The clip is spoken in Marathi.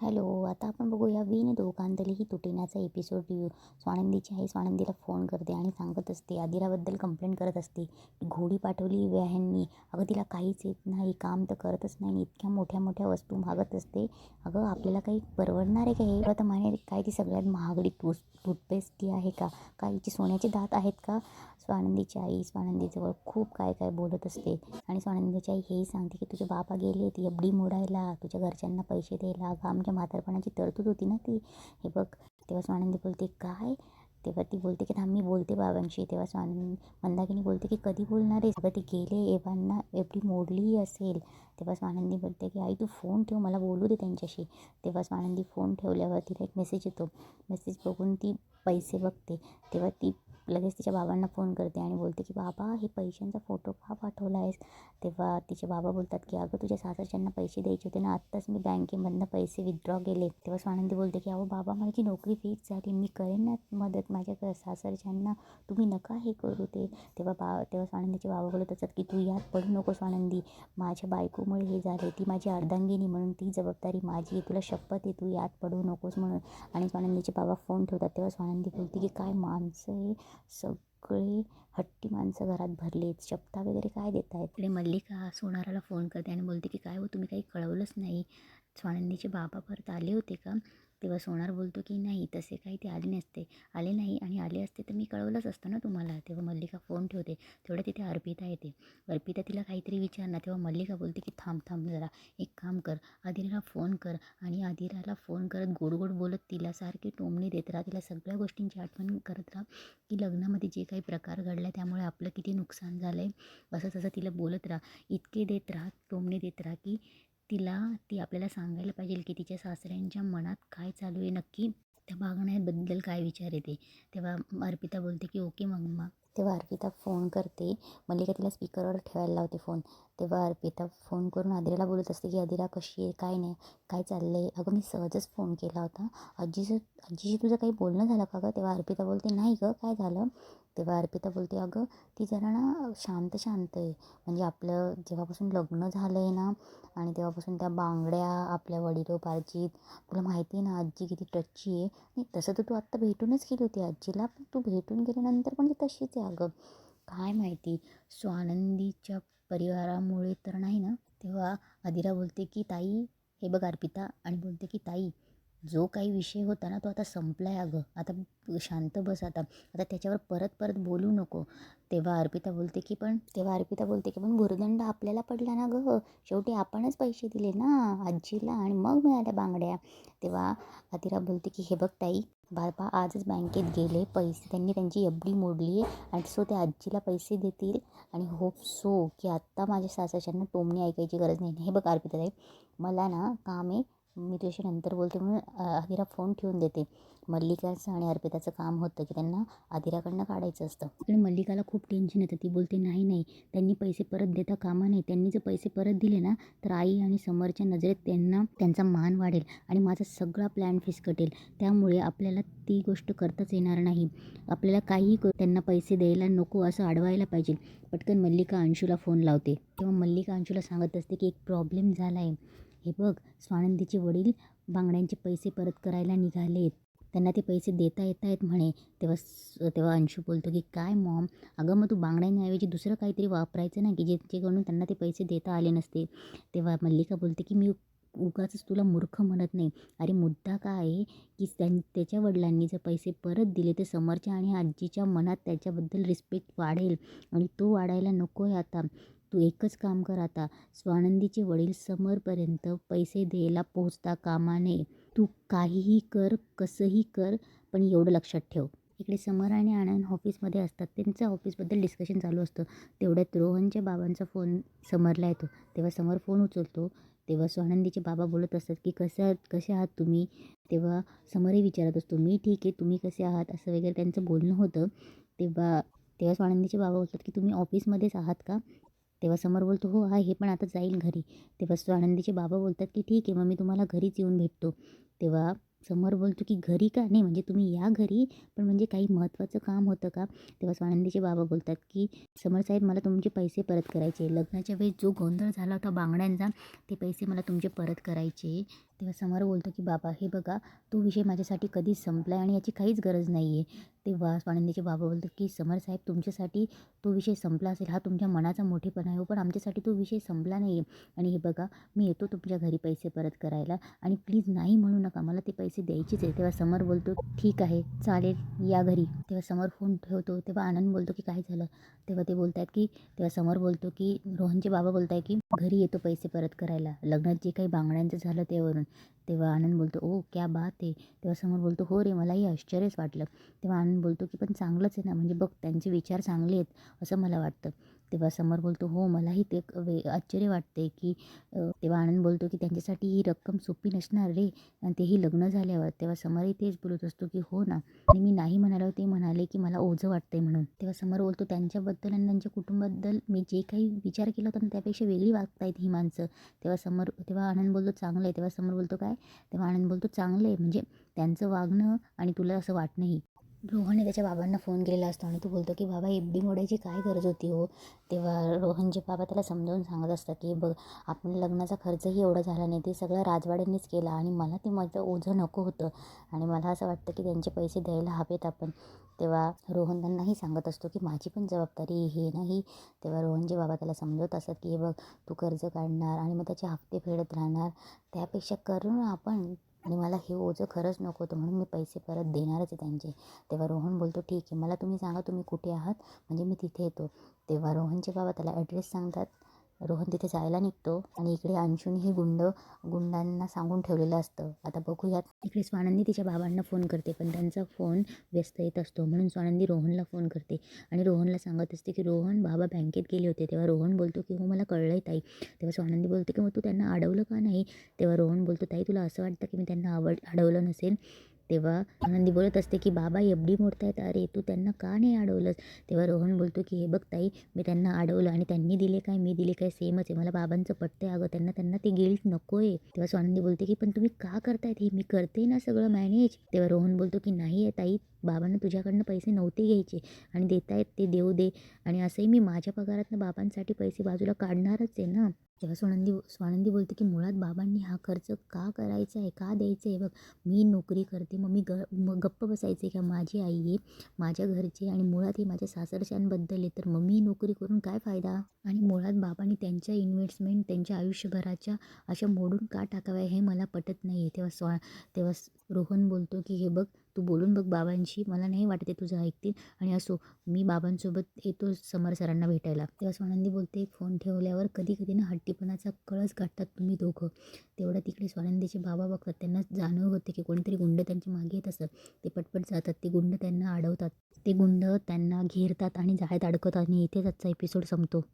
हॅलो, आता आपण बघूया विण दोघांतलीही तुटेनाचा एपिसोड रिव्ह्यू. स्वानंदीची आई स्वानंदीला फोन करते आणि सांगत असते, आदिराबद्दल कंप्लेंट करत असते की घोडी पाठवली व्याह्यांनी. अगं तिला काहीच येत नाही, काम तर करतच नाही आणि इतक्या मोठ्या मोठ्या वस्तू मागत असते. अगं आपल्याला काही परवडणार आहे का हे? तर म्हणे काय ती सगळ्यात महागडी टूथपेस्ट ती आहे का? काय हिची सोन्याचे दात आहेत का? स्वानंदीची आई स्वानंदीजवळ खूप काय काय बोलत असते आणि स्वानंदीची आई हेही सांगते की तुझे बाबा गेले ती एफडी मोडायला, तुझ्या घरच्यांना पैसे द्यायला. अगं आमच्या म्हातारपणाची तरतूद होती ना ती. हे बघ, तेव्हा स्वानंदी बोलते काय? तेव्हा ती बोलते की थांब मी बोलते बाबांशी. तेव्हा मंदाकिनी बोलते की कधी बोलणार आहे? अगं ती गेले, एव्हांना एफडी मोडलीही असेल. तेव्हा स्वानंदी बोलते की आई तू फोन ठेव, मला बोलू दे त्यांच्याशी. तेव्हा स्वानंदी फोन ठेवल्यावर तिला एक मेसेज येतो. मेसेज बघून ती पैसे बघते. तेव्हा ती लगेच तिच्या बाबांना फोन करते आणि बोलते की बाबा हे पैशांचा फोटो का पाठवला आहेस? तेव्हा तिचे बाबा बोलतात की अगं तुझ्या सासरच्यांना पैसे द्यायचे होते ना, आत्ताच मी बँकेमधनं पैसे विथड्रॉ केले. तेव्हा स्वानंदी बोलते की अहो बाबा माझी नोकरी फिक्स झाली, मी करेन ना मदत माझ्या सासरच्यांना, तुम्ही नका हे करू ते. तेव्हा स्वानंदीचे बाबा बोलत असतात की तू यात पडू नको स्वानंदी, माझ्या बायकोमुळे हे झाले, ती माझी अर्धांगिनी म्हणून ती जबाबदारी माझी आहे, तुला शपथ आहे तू यात पडू नकोस म्हणून. आणि स्वानंदीचे बाबा फोन ठेवतात. तेव्हा स्वानंदी बोलते की काय माणसं आहे, सगळे हट्टी माणसं घरात भरलेत, शपथा वगैरे काय देत आहेत. इकडे मल्लिका सोनाराला फोन करते आणि बोलते की काय हो तुम्ही काही कळवलंच नाही, स्वानंदीचे बाबा परत आले होते का? तेव्हा सोनार बोलतो की नाही तसे काही ते आले नाही आणि आले असते तर मी कळवलंच असतं ना तुम्हाला. तेव्हा मल्लिका फोन ठेवते. तेवढं तिथे अर्पिता येते. अर्पिता तिला काहीतरी विचारणार. तेव्हा मल्लिका बोलते की थांब थांब जरा, एक काम कर, आदिराला फोन कर आणि आदिराला फोन करत गोड गोड बोलत तिला सारखी टोमणी देत राहा, तिला सगळ्या गोष्टींची आठवण करत राहा की लग्नामध्ये जे काही प्रकार घडला त्यामुळे आपलं किती नुकसान झालं आहे, असं तसं तिला बोलत राहा. इतके देत राहा, टोमणे देत राहा की ती आपल्याला सांगायला पाहिजे की तिच्या सासऱ्यांच्या मनात काय चालू आहे नक्की, त्या वागण्याबद्दल काय विचार येते. तेव्हा अर्पिता बोलते की ओके मग. तेव्हा अर्पिता फोन करते. मल्लिका तिला स्पीकरवर ठेवायला लावते फोन. तेव्हा अर्पिता फोन करून आदिराला बोलत असते की आदिरा कशी आहे, काय नाही, काय चाललं आहे? अगं मी सहजच फोन केला होता, आजीशी तुझं काही बोलणं झालं का गं? तेव्हा अर्पिता बोलते नाही गं, काय झालं? तेव्हा अर्पिता बोलते अगं ती जरा ना शांत आहे. म्हणजे आपलं जेव्हापासून लग्न झालं आहे ना आणि तेव्हापासून त्या बांगड्या आपल्या वडिलोपार्जित, तुला माहिती आहे ना आजी किती टच्ची आहे. नाही तसं तर तू आत्ता भेटूनच गेली होती आजीला, पण तू भेटून गेल्यानंतर पण ती तशीच आहे अगं. काय माहिती, स्वानंदीच्या परिवारामुळे तर नाही ना. तेव्हा आदिरा बोलते की ताई, हे बघ अर्पिता, आणि बोलते की ताई जो काही विषय होता ना तो आता संपला आहे अगं, आता शांत बस, आता त्याच्यावर परत परत बोलू नको. तेव्हा अर्पिता बोलते की पण भुर्दंड आपल्याला पडला ना गं, शेवटी आपणच पैसे दिले ना आजीला आणि मग मिळाल्या बांगड्या. तेव्हा आदिरा बोलते की हे बघ ताई, बाबा आजच बँकेत गेले, पैसे त्यांनी त्यांची एफडी मोडली आहे आणि सो ते आजीला पैसे देतील आणि होप सो की आत्ता माझ्या सासरच्यांना टोमणी ऐकायची गरज नाही. हे बघ अर्पिता ताई, मला ना काम आहे, मी तुझ्याशी नंतर बोलते म्हणून आदिरा फोन ठेवून देते. मल्लिकाचं आणि अर्पिताचं काम होतं की त्यांना आदिराकडनं काढायचं असतं. इकडे मल्लिकाला खूप टेन्शन येतं. ती बोलते नाही त्यांनी पैसे परत देता कामा नये, त्यांनी जर पैसे परत दिले ना तर आई आणि समोरच्या नजरेत त्यांचा मान वाढेल आणि माझा सगळा प्लॅन फिसकटेल. त्यामुळे आपल्याला ती गोष्ट करताच येणार नाही. आपल्याला काहीही त्यांना पैसे द्यायला नको असं अडवायला पाहिजे. पटकन मल्लिका अंशूला फोन लावते. तेव्हा मल्लिका अंशूला सांगत असते की एक प्रॉब्लेम झाला आहे. हे बघ, स्वानंदीचे वडील बांगड्यांचे पैसे परत करायला निघालेत, त्यांना ते पैसे देता येत आहेत म्हणे. तेव्हा अंशू बोलतो की काय मॉम, अगं मग तू बांगड्यांऐवजी दुसरं काहीतरी वापरायचं ना की जेणेकरून त्यांना ते पैसे देता आले नसते. तेव्हा मल्लिका बोलते की मी उगाचच तुला मूर्ख म्हणत नाही. अरे मुद्दा काय आहे की त्याच्या वडिलांनी जर पैसे परत दिले तर समोरच्या आणि आजीच्या मनात त्याच्याबद्दल रिस्पेक्ट वाढेल आणि तो वाढायला नको आहे. आता तू एकच काम कर, आता स्वानंदीचे वडील समोरपर्यंत पैसे द्यायला पोहोचता कामा नये. तू काहीही कर, कसंही कर, पण एवढं लक्षात ठेव. इकडे समर आणि आनंद ऑफिसमध्ये असतात. त्यांचं ऑफिसबद्दल डिस्कशन चालू असतं. तेवढ्यात रोहनच्या बाबांचा फोन समरला येतो. तेव्हा समर फोन उचलतो. तेव्हा स्वानंदीचे बाबा बोलत असतात की कसे आहात तुम्ही? तेव्हा समरही विचारत असतो मी ठीक आहे, तुम्ही कसे आहात, असं वगैरे त्यांचं बोलणं होतं. तेव्हा स्वानंदीचे बाबा बोलतात की तुम्ही ऑफिसमध्येच आहात का? तेव्हा समर बोलतो हो आहे, पण आता जाईल घरी. तेव्हा स्वानंदीचे बाबा बोलतात की ठीक आहे, मग मी तुम्हाला घरीच येऊन भेटतो. तेव्हा समर बोलतो की घरी का नाही, म्हणजे तुम्ही या घरी, पण म्हणजे काही महत्त्वाचं काम होतं का? तेव्हा स्वानंदीचे बाबा बोलतात की समर साहेब, मला तुमचे पैसे परत करायचे. लग्नाच्या वेळेस जो गोंधळ झाला होता बांगड्यांचा, ते पैसे मला तुमचे परत करायचे. तेव्हा समर बोलतो की बाबा हे बघा, तो विषय माझ्यासाठी कधीच संपला आहे आणि याची काहीच गरज नाही आहे. तेव्हा स्वानंदीचे बाबा बोलतात की समर साहेब, तुमच्यासाठी तो विषय संपला असेल, हा तुमच्या मनाचा मोठेपणा आहे हो, पण आमच्यासाठी तो विषय संपला नाही आहे. आणि हे बघा, मी येतो तुमच्या घरी पैसे परत करायला, आणि प्लीज नाही म्हणू नका, मला ते पैसे द्यायचेच आहे. तेव्हा समर बोलतो ठीक आहे, चालेल, या घरी. तेव्हा समर फोन ठेवतो. तेव्हा आनंद बोलतो की काय झालं? तेव्हा ते बोलत आहेत की तेव्हा समर बोलतो की रोहनचे बाबा बोलत आहे की घरी येतो पैसे परत करायला, लग्नात जे काही बांगड्यांचं झालं त्यावरून. तेव्हा आनंद बोलतो ओ क्या बात आहे. तेव्हा समर बोलतो हो रे, मलाही आश्चर्यच वाटलं. तेव्हा आनंद बोलतो की पण चांगलंच आहे ना, म्हणजे बघ त्यांचे विचार चांगले आहेत असं मला वाटतं. तेव्हा समर बोलतो हो, मलाही ते आश्चर्य वाटते की तेव्हा आनंद बोलतो की त्यांच्यासाठी ही रक्कम सोपी नसणार रे, आणि तेही लग्न झाल्यावर. तेव्हा समरही तेच बोलत असतो की हो ना, आणि मी नाही म्हणालो ते म्हणाले की मला ओझं वाटतंय म्हणून. तेव्हा समर बोलतो त्यांच्याबद्दल आणि त्यांच्या कुटुंबाबद्दल मी जे काही विचार केला होता ना, त्यापेक्षा वेगळी वागतायत ही माणसं. तेव्हा आनंद बोलतो चांगलं आहे. तेव्हा समर बोलतो काय? तेव्हा आनंद बोलतो चांगलं आहे, म्हणजे त्यांचं वागणं आणि तुला असं वाटणंही. रोहनने त्याच्या बाबांना फोन केलेला असतो आणि तो बोलतो की बाबा एफ-डी मोडायची काय गरज होती हो. तेव्हा रोहनचे बाबा त्याला समजावून सांगत असतात की बघ, आपण लग्नाचा खर्चही एवढा झाला नाही, ते सगळं राजवाड्यांनीच केला, आणि मला ते माझं ओझं नको होतं, आणि मला असं वाटतं की त्यांचे पैसे द्यायला हवेत आपण. तेव्हा रोहन त्यांनाही सांगत असतो की माझी पण जबाबदारी हे नाही. तेव्हा रोहनचे बाबा त्याला समजवत असतात की हे बघ, तू कर्ज काढणार आणि मग त्याचे हप्ते फेडत राहणार, त्यापेक्षा करू ना आपण, आणि मला हे ओझं खरंच नको होतं, म्हणून मी पैसे परत देणारच आहे त्यांचे. तेव्हा रोहन बोलतो ठीक आहे, मला तुम्ही सांगा तुम्ही कुठे आहात, म्हणजे मी तिथे येतो. तेव्हा रोहनचे बाबा त्याला ॲड्रेस सांगतात. रोहन तिथे जायला निघतो, आणि इकडे अंशूने ही गुंडांना सांगून ठेवलेलं असतं. आता बघूयात. इकडे स्वानंदी तिच्या बाबांना फोन करते, पण त्यांचा फोन व्यस्त येत असतो, म्हणून स्वानंदी रोहनला फोन करते आणि रोहनला सांगत असते की रोहन, बाबा बँकेत गेले होते. तेव्हा रोहन बोलतो की हो, मला कळलं आहे ताई. तेव्हा स्वानंदी बोलते की मग तू त्यांना अडवलं का नाही? तेव्हा रोहन बोलतो ताई, तुला असं वाटतं की मी त्यांना अडवलं नसेल? तेव्हा आनंदी बोलत असते की बाबा एफ-डी मोडतायत, अरे तू त्यांना का नाही अडवलंस? तेव्हा रोहन बोलतो की हे बघ ताई, मी त्यांना अडवलं, आणि त्यांनी दिले काय मी दिले काय सेमच आहे. मला बाबांचं पटतंय अगं, त्यांना ते गिल्ट नको आहे. तेव्हा स्वानंदी बोलते की पण तुम्ही का करतायत हे, मी करते ना सगळं मॅनेज. तेव्हा रोहन बोलतो की नाही आहे ताई, बाबांना तुझ्याकडनं पैसे नव्हते घ्यायचे, आणि देतायत ते देऊ दे, आणि असंही मी माझ्या पगारातनं बाबांसाठी पैसे बाजूला काढणारच आहे ना. तेव्हा स्वानंदी बोलते की मुळात बाबांनी हा खर्च का करायचा आहे, का द्यायचं आहे? बघ, मी नोकरी करते, मग गप्प बसायचे का? माझी आई आहे, माझ्या घरचे, आणि मुळात हे माझ्या सासरच्यांबद्दल आहे, तर मग मी नोकरी करून काय फायदा? आणि मुळात बाबांनी त्यांच्या इन्व्हेस्टमेंट त्यांच्या आयुष्यभराच्या अशा मोडून का टाकाव्या, हे मला पटत नाही आहे. तेव्हा रोहन बोलतो की हे बघ, तू बोलून बघ बाबांशी, मला नाही वाटत आहे तुझं ऐकतील, आणि असो, मी बाबांसोबत येतो समर सरांना भेटायला. तेव्हा स्वानंदी बोलते फोन ठेवल्यावर कधी कधी ना हट्टीपणाचा कळस गाठतात तुम्ही दोघं. तेवढ्या तिकडे स्वानंदीचे बाबा बघतात, त्यांना जाणीव होते की कोणीतरी गुंड त्यांच्या मागे येत असत. ते पटपट जातात, ते गुंड त्यांना अडवतात, ते गुंड त्यांना घेरतात आणि जाळ्यात अडकवतात, आणि इथेच आजचा एपिसोड संपतो.